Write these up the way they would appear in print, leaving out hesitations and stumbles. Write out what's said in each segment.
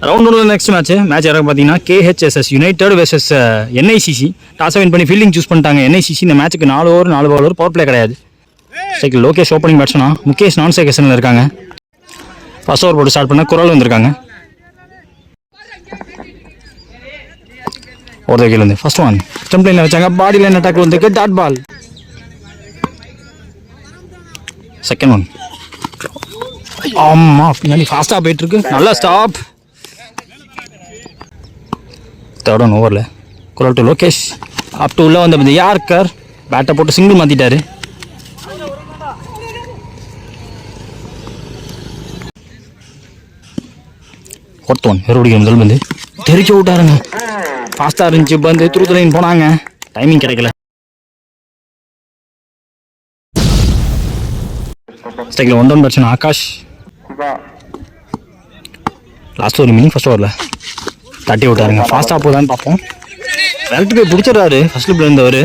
Round ஒன்ல next match யாராவது பார்த்தீங்கன்னா KHSS யுனைடெட் வெர்சஸ் NICC. டாஸை வின் பண்ணி ஃபீல்டிங் சூஸ் பண்ணிட்டாங்க NICC. இந்த மேட்ச்சுக்கு 4 ஓவர் 4 பால் பவர் பிளே கிடையாது. சைக்கிள் லோகேஷ் ஓப்பனிங் பேட்ஸ்மனா, முகேஷ் நான் சேகேஷனில் இருக்காங்க. ஃபர்ஸ்ட் ஓவர் போட்டு ஸ்டார்ட் பண்ண குரல் வந்திருக்காங்க. ஒரு கையில் வந்து ஃபர்ஸ்ட் ஒன் ஸ்டம்ப் லைனில் வச்சாங்க. பாடி லைன் அட்டாக் வந்து டாட் பால். செகண்ட் ஒன் ஆமாம் பின்னாடி ஃபாஸ்ட்டாக போயிட்டுருக்கு. நல்லா ஸ்டாப். தேர்ட் ஒன் ஓவரில் குரல் டு லோகேஷ் அப் டு உள்ளே வந்து யார்கர் பேட்டை போட்டு சிங்கிள் மாற்றிட்டாரு. ஃபோர்த் ஒன் மறுபடியும் முதல் வந்து தெரிச்சு விட்டாருங்க. ஃபாஸ்ட்டாக இருந்துச்சு பந்து த்ரூ லைன் போனாங்க. டைமிங் கிடைக்கல. ஸ்ட்ரைக்கில் 1 ரன் பிரச்சனை ஆகாஷ். லாஸ்ட் ஒரு மினிங் ஃபர்ஸ்ட் ஓவரில் தட்டி விட்டாருங்க. ஃபாஸ்ட்டாக போதான்னு பார்ப்போம். டேரக்ட் போய் பிடிச்சிடுறாரு. ஃபர்ஸ்ட் லிப்ல இருந்தவர்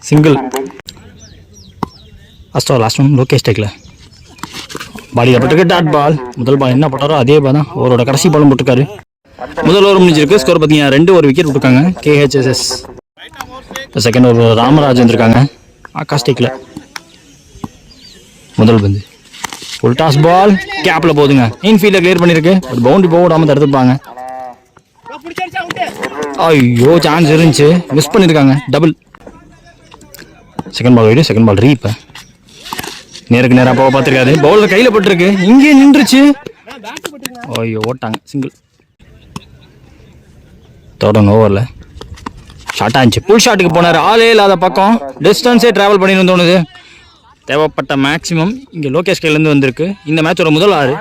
single. First over last one Lokesh ஸ்ட்ரைக்கில் பாடியில் போட்டுருக்கு டாட் பால். முதல் பால் என்ன போட்டாரோ அதே பால் தான் ஓவரோட கடைசி பாலும் போட்டிருக்காரு. முதல் ஓவர் முடிஞ்சிருக்கு. ஸ்கோர் பார்த்தீங்கன்னா 2 ஒரு விக்கெட் விட்டுருக்காங்க KHSS. செகண்ட் ஓவர் ராமராஜ் வந்துருக்காங்க. ஆகாஷ் ஸ்ட்ரைக்கில் முதல் பந்து ஃபுல் டாஸ் பால் கேப்பில் போகுதுங்க. இன்ஃபீல்டை கிளியர் பண்ணியிருக்கு. ஒரு பவுண்டரி போக விடாமல் தடுத்துப்பாங்க. ஐயோ சான்ஸ் இருந்துச்சு, மிஸ் பண்ணியிருக்காங்க. Double. Second ball wide, second ball ரீப். நேருக்கு நேராக போக பார்த்துருக்காரு. பவுலர் கையில் போட்டுருக்கு. இங்கே நின்றுச்சு. ஐயோ ஓட்டாங்க. சிங்கிள். தேர்ட் ஓவரில் ஷார்ட் ஆச்சு. புல் ஷாட்டுக்கு போனார். ஆளே இல்லாத பக்கம் டிஸ்டன்ஸே ட்ராவல் பண்ணின்னு தோணுது. தேவைப்பட்ட மேக்ஸிமம் இங்கே லோகேஷ் கையிலேருந்து வந்திருக்கு. இந்த மேட்சோட முதல் 6.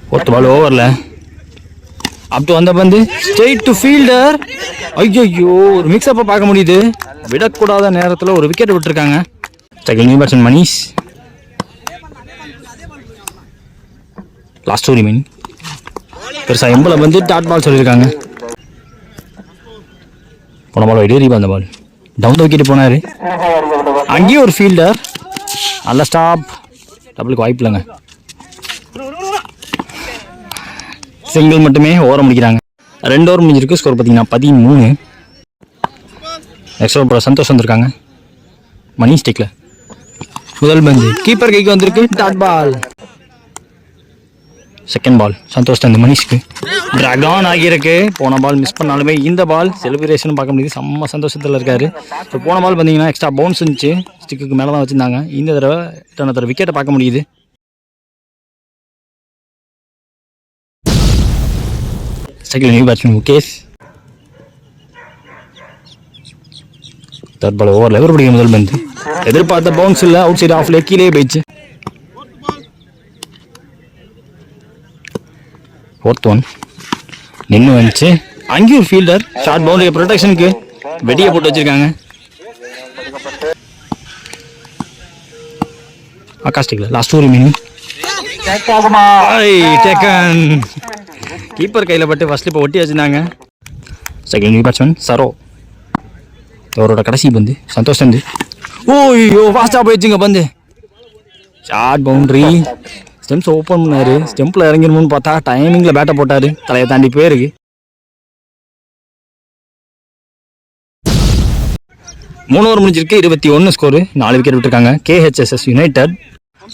ஃபோர்த் பால் ஓவரில் அப் டு வந்த பந்து ஸ்ட்ரெயிட் டு ஃபீல்டர். ஐயோ ஒரு மிக்ஸ்அப்பை பார்க்க முடியுது. விடக்கூடாத நேரத்தில் ஒரு விக்கெட் விட்டுருக்காங்க. ஸ்ட்ரைக்கில் நியூ பேட்ஸ்மேன் மணிஷ். லாஸ்ட் ஒரு மினிங் பெருசாக எம்பில் வந்து டாட் பால் சொல்லியிருக்காங்க. போன பால் வைடு ரீப். அந்த பால் டவுன் விக்கெட் போனார். அங்கேயும் ஒரு ஃபீல்டர். நல்ல ஸ்டாப். டபுளுக்கு வாய்ப்பு இல்லைங்க. சிங்கிள் மட்டுமே ஓவரம் முடிக்கிறாங்க. 2 ஓவர் முடிஞ்சிருக்கு. ஸ்கோர் பார்த்தீங்கன்னா 13. நெக்ஸ்ட் ஓவர் சந்தோஷ் வந்திருக்காங்க. மணி ஸ்டிக்கில் முதல் பந்து கீப்பர் கைக்கு வந்திருக்கு dot ball. Second ball Santosh தந்து மணிஷ்க்கு ட்ராகான் ஆகியிருக்கு. போன பால் மிஸ் பண்ணாலுமே இந்த பால் செலிப்ரேஷன் பார்க்க முடியுது. செம்ம சந்தோஷத்தில் இருக்காரு. ஸோ போன பால் பார்த்தீங்கன்னா எக்ஸ்ட்ரா பவுன்ஸ் இருந்துச்சு. ஸ்டிக்கு மேலே தான் வச்சுருந்தாங்க. இந்த தடவை விக்கெட்டை பார்க்க முடியுது. Second new batsman Mukesh. Third ball ஓவரில் எவருடைய முதல் பந்து எதிர்பார்த்த பவுன்ஸ் இல்லை. அவுட் சைடு ஆஃப்ல கீழே போயிடுச்சு. ஃபோர்த் ஒன் நின்று வந்துச்சு. அங்கேயும் ஒரு ஃபீல்டர் ஷார்ட் பவுண்டரி ப்ரொடெக்ஷனுக்கு வெடியை போட்டு வச்சிருக்காங்க. ஆகாஷ்டிக்கில் லாஸ்ட் ஒரு மினிங் கீப்பர் கையில் பட்டு ஃபர்ஸ்ட் இப்போ ஒட்டி வச்சுருந்தாங்க. Second new batsman Saro. அவரோட கடைசி பந்து சந்தோஷ் வந்து ஓய்யோ ஃபாஸ்ட்டாக போயிடுச்சுங்க பந்து. Short boundary. ஸ்டெம்ஸ் ஓப்பன் பண்ணார். ஸ்டெம்பில் இறங்கிடணும்னு பார்த்தா டைமிங்கில் பேட்டை போட்டார். தலையை தாண்டி போயிருக்கு. 3 ஓவர் முடிஞ்சிருக்கு. 21 ஸ்கோரு. 4 விக்கெட் விட்டுருக்காங்க KHSS United.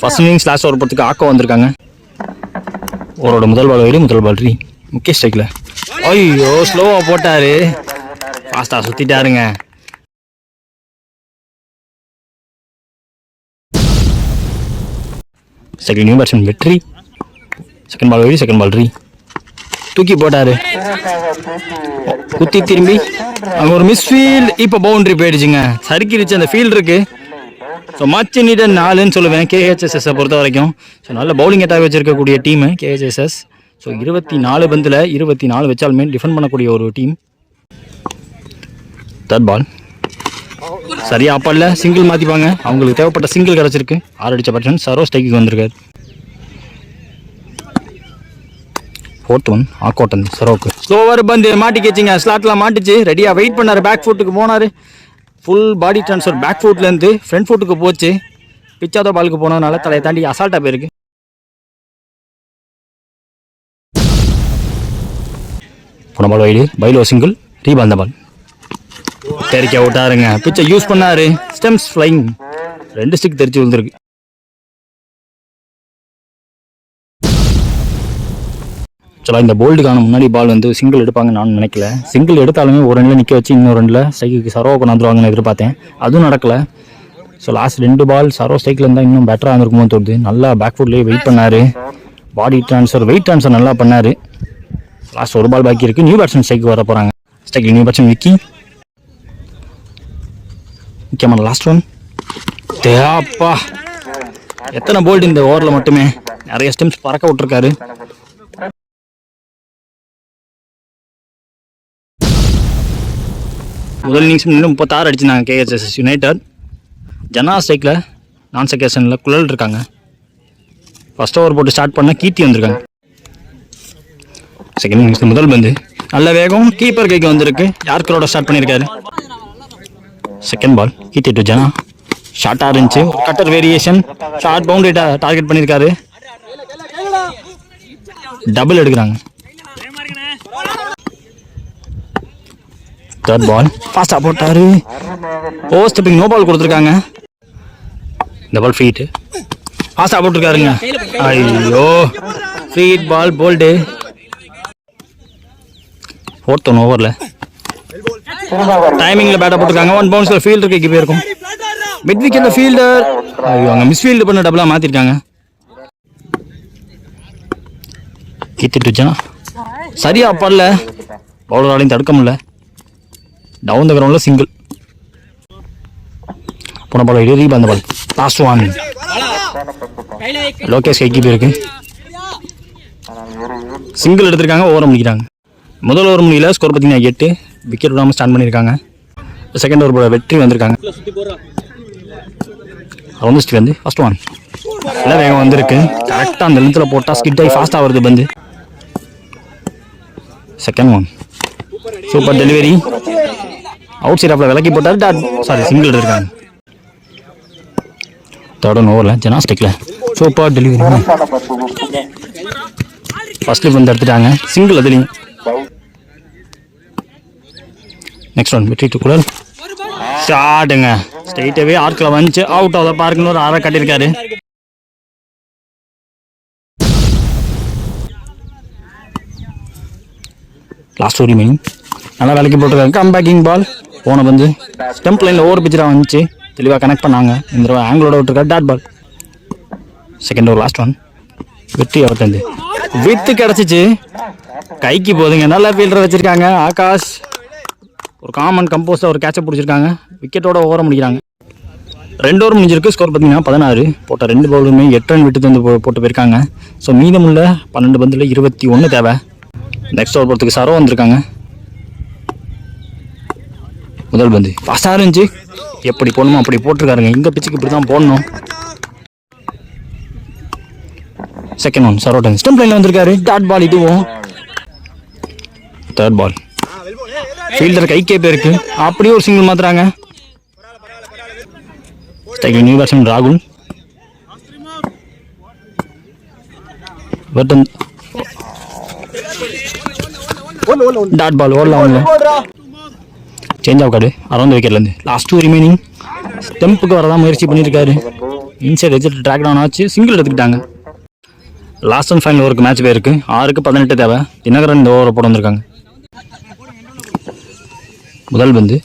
First innings last over போகிறதுக்கு ஆக்கோ வந்திருக்காங்க. ஓவரோட முதல் பால் வைடு, முதல் பால் ரீ. முகேஷ் ஸ்ட்ரைக்கில் ஐயோ ஸ்லோவாக போட்டார். ஃபாஸ்ட்டாக சுற்றிட்டாருங்க. Second new batsman Vetri. Second ball wide, second ball ரீ. தூக்கி போட்டார். குத்தி திரும்பி அங்கே ஒரு மிஸ்ஃபீல்ட். இப்போ பவுண்டரி போயிடுச்சுங்க. சறுக்கிடுச்சு அந்த ஃபீல்டருக்கு. ஸோ மச் நீடட் 4ன்னு சொல்லுவேன் KHSS பொறுத்த வரைக்கும். ஸோ நல்ல பவுலிங் அட்டாக் வச்சிருக்கக்கூடிய டீமு KHSS. ஸோ 24 பந்தில் 24 வச்சாலுமே டிஃபெண்ட் பண்ணக்கூடிய ஒரு டீம். தேர்ட் பால் சரியா அப்பல்ல சிங்கிள் மாற்றிப்பாங்க. அவங்களுக்கு தேவைப்பட்ட சிங்கிள் கிடச்சிருக்கு. 6 அடித்த பேட்ஸ்மேன் சரோ ஸ்ட்ரைக்கு வந்திருக்காரு. ஃபோர்த் ஒன் ஆக்கோட்டன் சரோக்கு ஸ்லோவர் பந்து மாட்டிக்கிச்சிங்க. ஸ்லாட்டில் மாட்டிச்சு. ரெடியாக வெயிட் பண்ணார். பேக் ஃபுட்டுக்கு போனார். ஃபுல் பாடி ட்ரான்ஸ்ஃபர் பேக் ஃபுட்லேருந்து ஃப்ரண்ட் ஃபுட்டுக்கு போச்சு. பிச்சாத பாலுக்கு போனதுனால தலையை தாண்டி அசால்ட்டாக போயிருக்கு. போன பால் வைடு, பைலோ சிங்கிள், ரீபால் அந்த பால் தெரிக்க விட்டாருங்க. பிச்சை யூஸ் பண்ணாரு, ஸ்டெம்ஸ் ஃப்ளைங், 2 ஸ்டிக் தெரிச்சு விழுந்திருக்கு. ஆக்சுவலாக இந்த போல்டுக்கான முன்னாடி பால் வந்து சிங்கிள் எடுப்பாங்கன்னு நான் நினைக்கல. சிங்கிள் எடுத்தாலுமே ஒரு ரனில் நிற்க வச்சு இன்னொரு ரனில் ஸ்ட்ரைக்கு சரோவை கொண்டாந்துருவாங்கன்னு எதிர்பார்த்தேன். அதுவும் நடக்கலை. ஸோ லாஸ்ட் 2 பால் சரோ ஸ்ட்ரைக்கில் இருந்தால் இன்னும் பெட்டராக இருந்திருக்குமோ தோணுது. நல்லா பேக் ஃபுட்லேயே வெயிட் பண்ணார், பாடி ட்ரான்ஸ்ஃபர், வெயிட் ட்ரான்ஸ்ஃபர் நல்லா பண்ணார். லாஸ்ட் 1 பால் பாக்கி இருக்குது. நியூ பேட்ஸ்மேன் ஸ்ட்ரைக்கு வர போகிறாங்க. ஸ்ட்ரைக்கில் நியூ பேட்ஸ்மேன் விக்கி. முக்கியமான லாஸ்ட் ஒன் தேப்பா. எத்தனை போல்டு இந்த ஓவரில் மட்டுமே, நிறைய ஸ்டெம்ஸ் பறக்க விட்டுருக்காரு. முதல் இன்னிங்ஸ் 36 அடிச்சுனாங்க கேஎஸ்எஸ் யுனைடெட். ஜனா ஸ்ட்ரைக்கில் நான் செகேஷனில் குழல் இருக்காங்க. ஃபர்ஸ்ட் ஓவர் போட்டு ஸ்டார்ட் பண்ண கீர்த்தி வந்திருக்காங்க. செகண்ட் இன்னிங்ஸ் முதல் பந்து நல்ல வேகம், கீப்பர் கைக்கு வந்திருக்கு. யார்கரோட ஸ்டார்ட் பண்ணியிருக்காரு. செகண்ட் பால் கீர்த்தி டு ஜனா, ஷார்ட்டாக இருந்துச்சு, cutter variation, short boundary target பண்ணியிருக்காரு. டபுள் எடுக்கிறாங்க. தேர்ட் பால் ஃபாஸ்ட்டாக போட்டார். ஓ ஸ்டெப்பிங் நோ பால் கொடுத்துருக்காங்க. இந்த பால் ஃப்ரீட் ஃபாஸ்ட்டாக போட்டிருக்காருங்க. ஐயோ ஃப்ரீட் பால் போல்டு. 4th ஓவரில் டைமிங்கில் பேட்டை போட்டிருக்காங்க. 1 பவுன்ஸில் ஃபீல்டர் கைக்கு போயிருக்கும். மிட் விக்கெட்டில் ஃபீல்டர் ஐயோ அங்கே மிஸ்ஃபீல்டு பண்ண டபுளாக மாற்றிருக்காங்க. கித்திட்டுச்சுன்னா சரியா படல, பவுலராலையும் தடுக்க முடியல. டவுன் த கிரவுண்டில் சிங்கிள். போன பால் ரீபால் அந்த பால் லாஸ்ட் ஒன். லோகேஷ் கைக்கு போயிருக்கு. சிங்கிள் எடுத்திருக்காங்க. ஓவர் முடிக்கிறாங்க. முதல் ஓவர் முடியல, ஸ்கோர் பார்த்தீங்கன்னா 8 விக்கெட் விடாமல் ஸ்டார்ட் பண்ணியிருக்காங்க. செகண்ட் ஓவர் வெற்றி வந்திருக்காங்க. ரவுண்ட் வந்து ஃபர்ஸ்ட் ஒன் நல்லா வேகம் வந்திருக்கு. கரெக்டாக அந்த லென்த்தில் போட்டால் ஸ்கிட் ஆகி ஃபாஸ்ட்டாக வருது பந்து. Second one super delivery, outside ஆஃப்ல விலக்கி போட்டார். சிங்கிள் எடுத்திருக்காங்க. தேர்ட் ஓவரில் ஜெனாஸ்டிக்கில் சூப்பர் டெலிவரி, ஃபர்ஸ்ட் வந்து எடுத்துட்டாங்க. சிங்கிள் அதுலேயும். நெக்ஸ்ட் ஒன் வெற்றி டு குழல் ஷாட்டுங்க, ஸ்ட்ரெயிட்டாகவே ஆர்க்கில் வந்துச்சு. அவுட் ஆஃப் த பார்க்குன்னு ஒரு அரை கட்டியிருக்காரு. லாஸ்ட் ஒரு மீனிங் நல்லா வேலைக்கு போட்டிருக்காங்க. கம்பேக்கிங் பால் போன பந்து ஸ்டெம்ப் லைனில் ஓவர் பிச்சராக வந்துச்சு. தெளிவாக கனெக்ட் பண்ணாங்க. இந்த தடவை ஆங்கிளோட விட்டுருக்காரு. Dot ball. Second over last one வெற்றி அவர்ந்து வித்து கிடச்சிச்சு. கைக்கு போதுங்க. நல்லா ஃபீல்டர் வச்சுருக்காங்க. ஆகாஷ் ஒரு காமன் கம்போஸ்டாக ஒரு கேட்சப் பிடிச்சிருக்காங்க. விக்கெட்டோட ஓவர முடிக்கிறாங்க. 2 ஓவர் முடிஞ்சிருக்கு. ஸ்கோர் பார்த்தீங்கன்னா 16. போட்ட 2 பவுலுமே 8 ரன் விட்டு வந்து போட்டு போயிருக்காங்க. ஸோ மீதமுள்ள 12 பந்தில் 21 தேவை. நெக்ஸ்ட் ஓவர் போகிறதுக்கு சரோ வந்திருக்காங்க. முதல் பந்து ஃபாஸ்ட்டாக இருந்துச்சு. எப்படி போடணுமோ அப்படி போட்டிருக்காருங்க. இந்த பிச்சுக்கு இப்படி தான் போடணும். செகண்ட் ஒன் சரோட்டன் ஸ்டெம்ப் லைனில் வந்திருக்காரு. டாட் பால் இதுவும். தேர்ட் பால் ஃபீல்டர் கைக்கே போயிருக்கு. அப்படியே ஒரு சிங்கிள் மாத்துறாங்க. நியூ பேட்ஸ்மேன் ராகுல். டாட் பால் ஓடலாம். சேஞ்ச் ஆஃப் கார்டு அரௌண்ட் விக்கெட்லேருந்து. லாஸ்ட் 2 ரிமைனிங் ஸ்டெம்புக்கு வரதான் முயற்சி பண்ணியிருக்காரு. இன்சைட் எஜெட் ட்ராக் டவுன் ஆச்சு. சிங்கிள் எடுத்துக்கிட்டாங்க. லாஸ்ட் அண்ட் ஃபைனல் ஓவருக்கு மேட்ச் போயிருக்கு. 6க்கு 18 தேவை. தினகரன் இந்த ஓவரை போட வந்திருக்காங்க. முதல் பந்து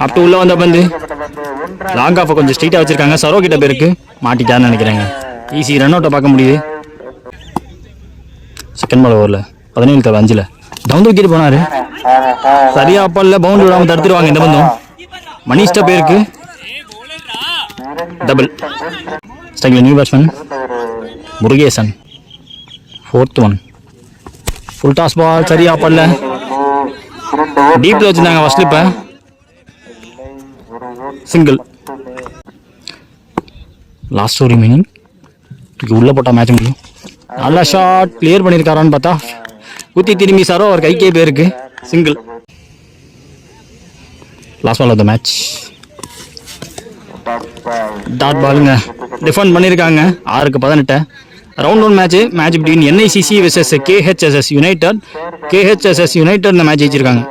அப் டு உள்ள வந்த பந்து லாங் ஆஃபை கொஞ்சம் ஸ்ட்ரைட்டாக வச்சிருக்காங்க. சரோ கிட்ட போயிருக்கு. மாட்டிட்டான்னு நினைக்கிறேங்க. ஈஸி ரன் அவுட்டை பார்க்க முடியுது. செகண்ட் பால் ஓவரில் 17 தேவை 5ல் டவுன் விக்கெட் போனார். சரியா அப்பல்ல பவுண்டரி விடாமல் தடுத்துருவாங்க. இந்த பந்தம் மணிஷ்ட பேருக்கு டபுள். ஸ்ட்ரைக்கில் new batsman Murugesan. 4th one full toss ball சரியா அப்பல்ல டீப்ல வச்சிருந்தாங்க. ஃபர்ஸ்ட் ஸ்லிப்பை சிங்கிள். லாஸ்ட் ஒரு மீனிங் உள்ள போட்டால் மேட்ச் முடியும். நல்லா ஷாட் கிளியர் பண்ணியிருக்காரான்னு பார்த்தா குத்தி திரும்பி சாரோ அவர் கைக்கே போயிருக்கு. Single. Last ball of the match dot பாலுங்க டிஃபெண்ட் பண்ணியிருக்காங்க 6-18. Round 1 match between NICC vs KHSS United. KHSS United இந்த மேட்ச் ஜெயிச்சிருக்காங்க.